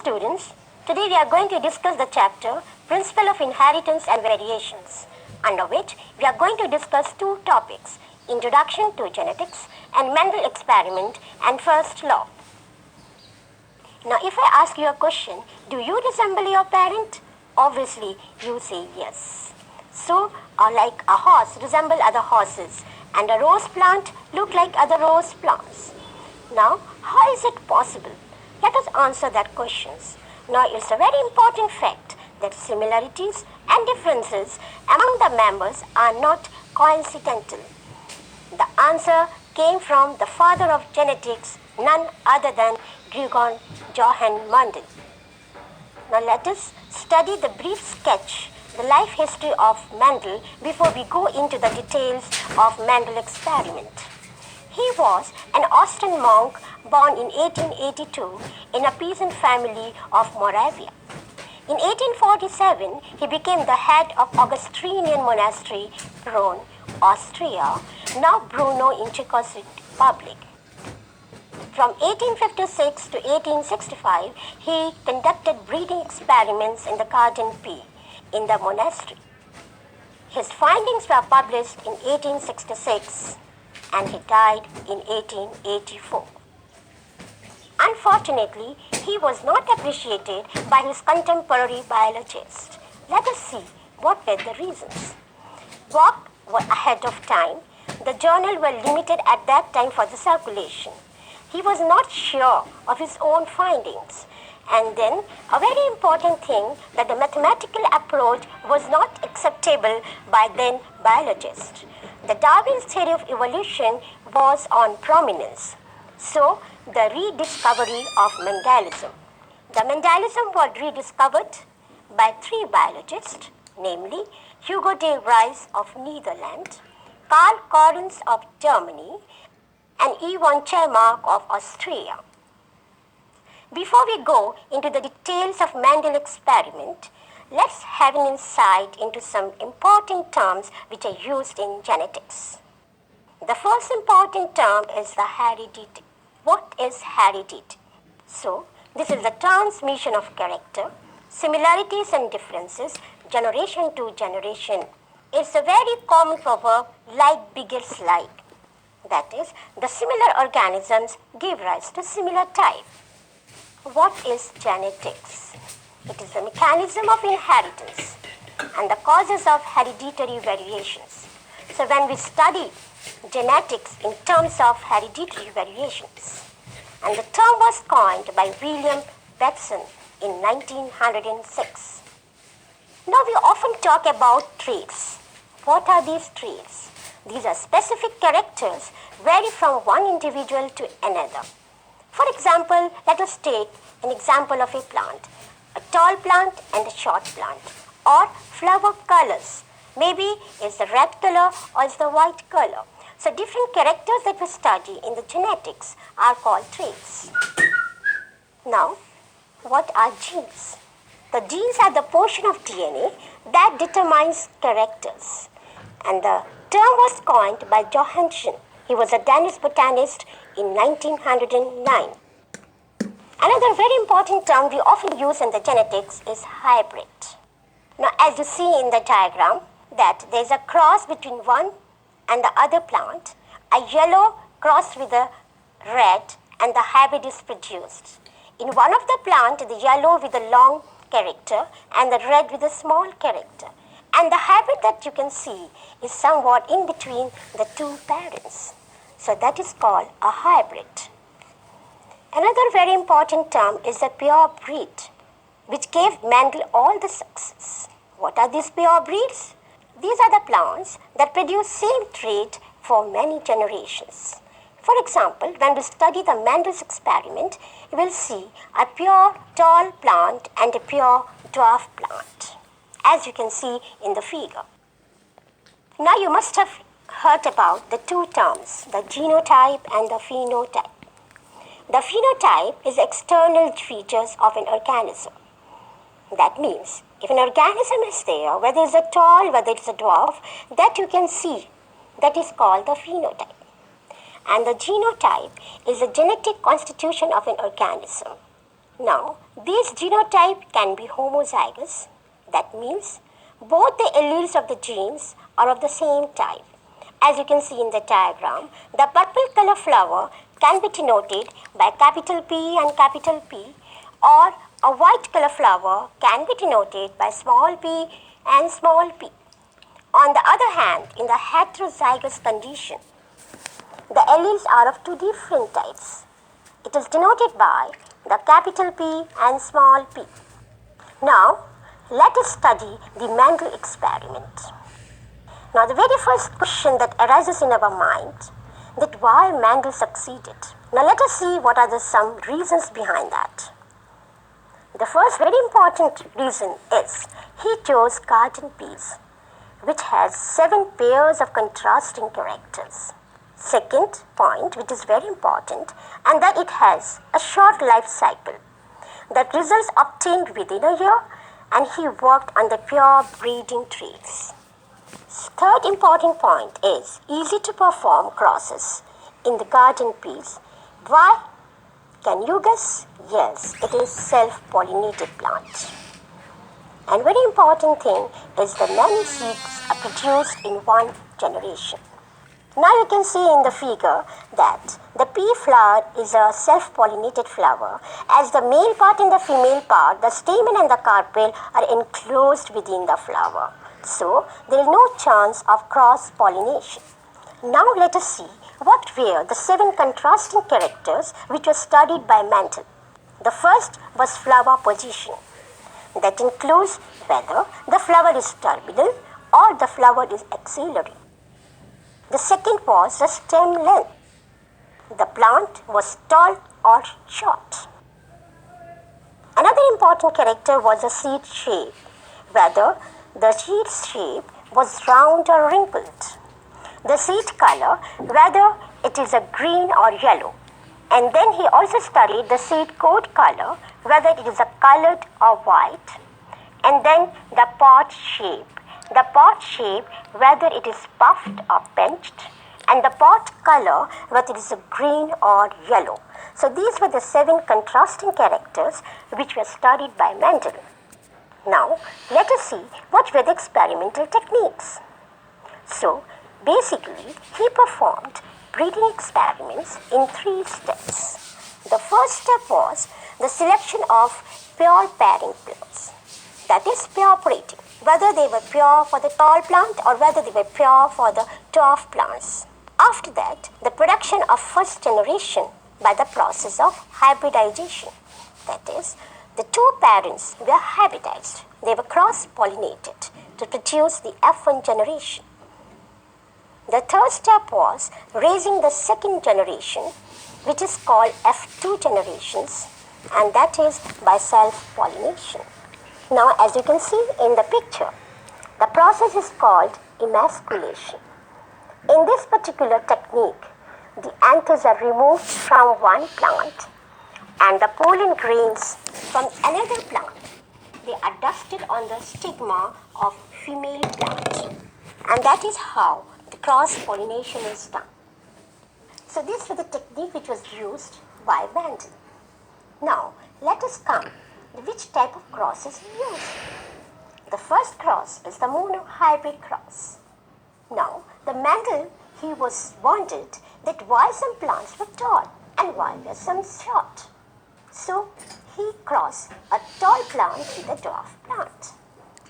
students, today we are going to discuss the chapter Principle of Inheritance and Variations, under which we are going to discuss two topics, Introduction to Genetics and Mendel Experiment and First Law. Now if I ask you a question, do you resemble your parent? Obviously you say yes. So like a horse resemble other horses and a rose plant look like other rose plants. Now how is it possible? Let us answer that question. Now it's a very important fact that similarities and differences among the members are not coincidental. The answer came from the father of genetics, none other than Gregor Johann Mendel. Now let us study the brief sketch, the life history of Mendel before we go into the details of Mendel experiment. He was an Austrian monk born in 1882 in a peasant family of Moravia. In 1847, he became the head of Augustinian monastery, Brunn, Austria, now Brno in Czech Republic. From 1856 to 1865, he conducted breeding experiments in the Garden P in the monastery. His findings were published in 1866 and he died in 1884. Unfortunately, he was not appreciated by his contemporary biologists. Let us see what were the reasons. Both were ahead of time. The journals were limited at that time for the circulation. He was not sure of his own findings. And then a very important thing that the mathematical approach was not acceptable by then biologists. The Darwin's theory of evolution was on prominence. So the rediscovery of Mendelism. The Mendelism was rediscovered by three biologists, namely Hugo de Vries of Netherlands, Karl Correns of Germany, and Ivan Chemark of Austria. Before we go into the details of Mendel experiment, let's have an insight into some important terms which are used in genetics. The first important term is the heredity. What is heredity? So, this is the transmission of character, similarities and differences, generation to generation. It's a very common proverb, like begets like. That is, the similar organisms give rise to similar type. What is genetics? It is the mechanism of inheritance and the causes of hereditary variations. So when we study genetics in terms of hereditary variations, and the term was coined by William Bateson in 1906. Now we often talk about traits. What are these traits? These are specific characters vary from one individual to another. For example, let us take an example of a plant, a tall plant and a short plant, or flower colors. Maybe it's the red color or it's the white color. So different characters that we study in the genetics are called traits. Now, what are genes? The genes are the portion of DNA that determines characters. And the term was coined by Johansen. He was a Danish botanist in 1909. Another very important term we often use in the genetics is hybrid. Now, as you see in the diagram, that there is a cross between one and the other plant, a yellow crossed with a red, and the hybrid is produced. In one of the plant, the yellow with a long character and the red with a small character. And the hybrid that you can see is somewhat in between the two parents. So that is called a hybrid. Another very important term is the pure breed, which gave Mendel all the success. What are these pure breeds? These are the plants that produce same trait for many generations. For example, when we study the Mendel's experiment, you will see a pure tall plant and a pure dwarf plant, as you can see in the figure. Now you must have heard about the two terms, the genotype and the phenotype. The phenotype is external features of an organism. That means if an organism is there, whether it's a tall, whether it's a dwarf, that you can see, that is called the phenotype. And the genotype is the genetic constitution of an organism. Now, this genotype can be homozygous. That means both the alleles of the genes are of the same type. As you can see in the diagram, the purple color flower can be denoted by capital P and capital P, or a white color flower can be denoted by small p and small p. On the other hand, in the heterozygous condition, the alleles are of two different types. It is denoted by the capital P and small p. Now, let us study the Mendel experiment. Now, the very first question that arises in our mind, that why Mendel succeeded. Now, let us see what are some reasons behind that. The first very important reason is he chose garden peas, which has 7 pairs of contrasting characters. Second point, which is very important, and that it has a short life cycle. The results obtained within a year, and he worked on the pure breeding traits. Third important point is easy to perform crosses in the garden peas. Why? Can you guess? Yes, it is self-pollinated plant. And very important thing is that many seeds are produced in one generation. Now you can see in the figure that the pea flower is a self-pollinated flower. As the male part and the female part, the stamen and the carpel are enclosed within the flower. So there is no chance of cross-pollination. Now let us see what were the 7 contrasting characters which were studied by Mendel. The first was flower position. That includes whether the flower is terminal or the flower is axillary. The second was the stem length. The plant was tall or short. Another important character was the seed shape, whether the seed shape was round or wrinkled. The seed color, whether it is a green or yellow. And then he also studied the seed coat color, whether it is a colored or white. And then the pod shape. The pod shape, whether it is puffed or pinched, and the pod color, whether it is a green or yellow. So these were the 7 contrasting characters which were studied by Mendel. Now, let us see what were the experimental techniques. So, basically, he performed breeding experiments in 3 steps. The first step was the selection of pure pairing plants. That is pure breeding, whether they were pure for the tall plant or whether they were pure for the dwarf plants. After that, the production of first generation by the process of hybridization. That is, the 2 parents were hybridized. They were cross-pollinated to produce the F1 generation. The third step was raising the second generation, which is called F2 generations, and that is by self-pollination. Now, as you can see in the picture, the process is called emasculation. In this particular technique, the anthers are removed from one plant and the pollen grains from another plant. They are dusted on the stigma of female plant, and that is how the cross-pollination is done. So this was the technique which was used by Mendel. Now, let us come to which type of cross is used. The first cross is the monohybrid cross. Now, the Mendel, he was wondered that why some plants were tall and why were some short. So, he crossed a tall plant with a dwarf plant.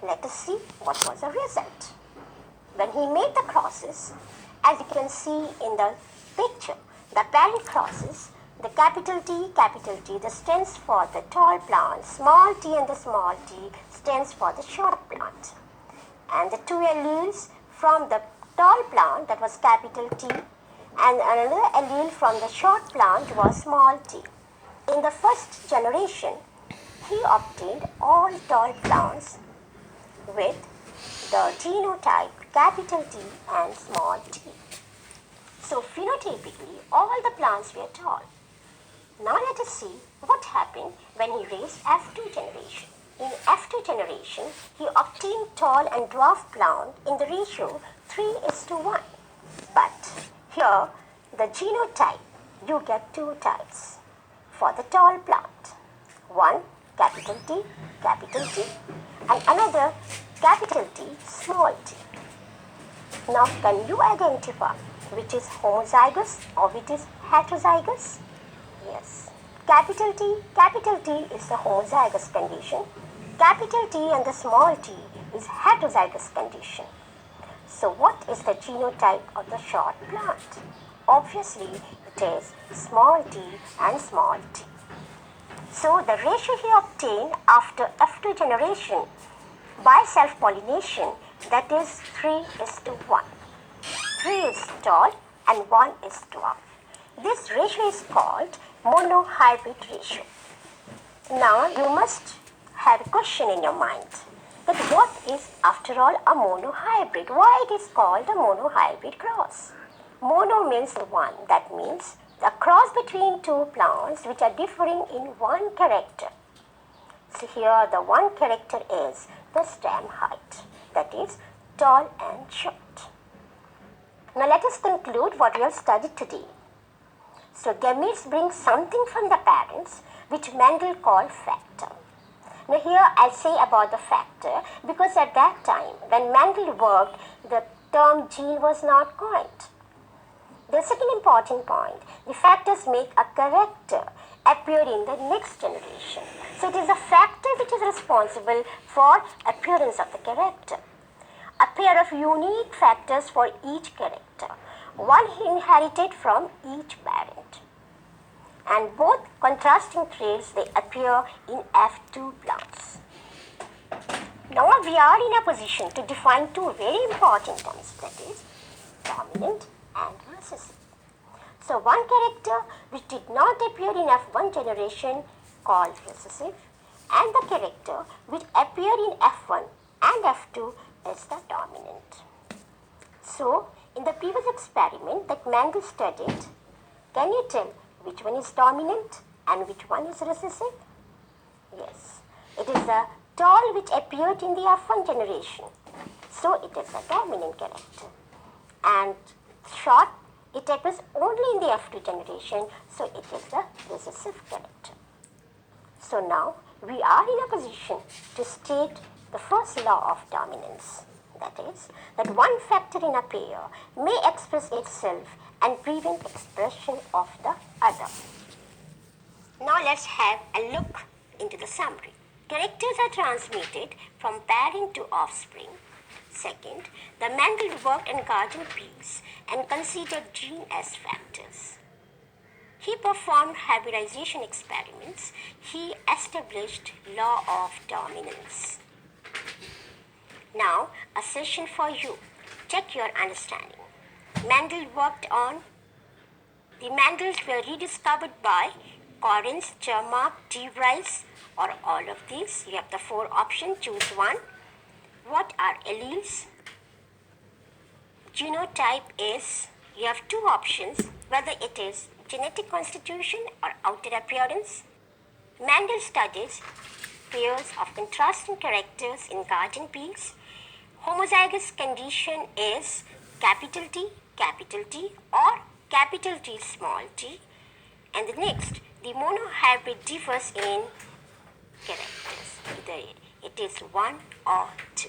Let us see what was the result. When he made the crosses, as you can see in the picture, the parent crosses, the capital T, the stands for the tall plant, small t and the small t stands for the short plant. And the 2 alleles from the tall plant, that was capital T, and another allele from the short plant was small t. In the first generation, he obtained all tall plants with the genotype capital T and small t. So phenotypically, all the plants were tall. Now let us see what happened when he raised F2 generation. In F2 generation, he obtained tall and dwarf plant in the ratio 3:1. But here, the genotype, you get 2 types for the tall plant. One capital T, and another capital T, small t. Now, can you identify which is homozygous or which is heterozygous? Yes. Capital T is the homozygous condition. Capital T and the small t is heterozygous condition. So what is the genotype of the short plant? Obviously, it is small t and small t. So the ratio he obtained after F2 generation by self-pollination, that is 3:1. 3 is tall and 1 is dwarf. This ratio is called monohybrid ratio. Now you must have a question in your mind that what is after all a monohybrid? Why it is called a monohybrid cross? Mono means one, that means the cross between two plants which are differing in one character. So here the one character is the stem height, that is tall and short. Now let us conclude what we have studied today. So gametes bring something from the parents which Mendel called factor. Now here I'll say about the factor because at that time when Mendel worked, the term gene was not coined. The second important point, the factors make a character appear in the next generation. So it is a factor which is responsible for appearance of the character. A pair of unique factors for each character, one inherited from each parent. And both contrasting traits, they appear in F2 plants. Now we are in a position to define two very important terms, that is dominant and recessive. So one character which did not appear in F1 generation called recessive, and the character which appeared in F1 and F2 is the dominant. So in the previous experiment that Mendel studied, can you tell which one is dominant and which one is recessive? Yes, it is the tall which appeared in the F1 generation. So it is a dominant character. And short, it appears only in the F2 generation. So it is the recessive character. So now we are in a position to state the first law of dominance. That is, that one factor in a pair may express itself and prevent expression of the other. Now let's have a look into the summary. Characters are transmitted from parent to offspring. Second, the Mendel worked on garden peas and considered genes as factors. He performed hybridization experiments. He established law of dominance. Now, a session for you. Check your understanding. Mendel worked on the Mendels were rediscovered by Correns, Chermak, De Vries, or all of these. You have the four options. Choose one. What are alleles? Genotype is, you have two options, whether it is genetic constitution or outer appearance. Mendel studies pairs of contrasting characters in garden peas. Homozygous condition is capital T or capital T small t. And the next, the monohybrid differs in characters. Either it is one or two.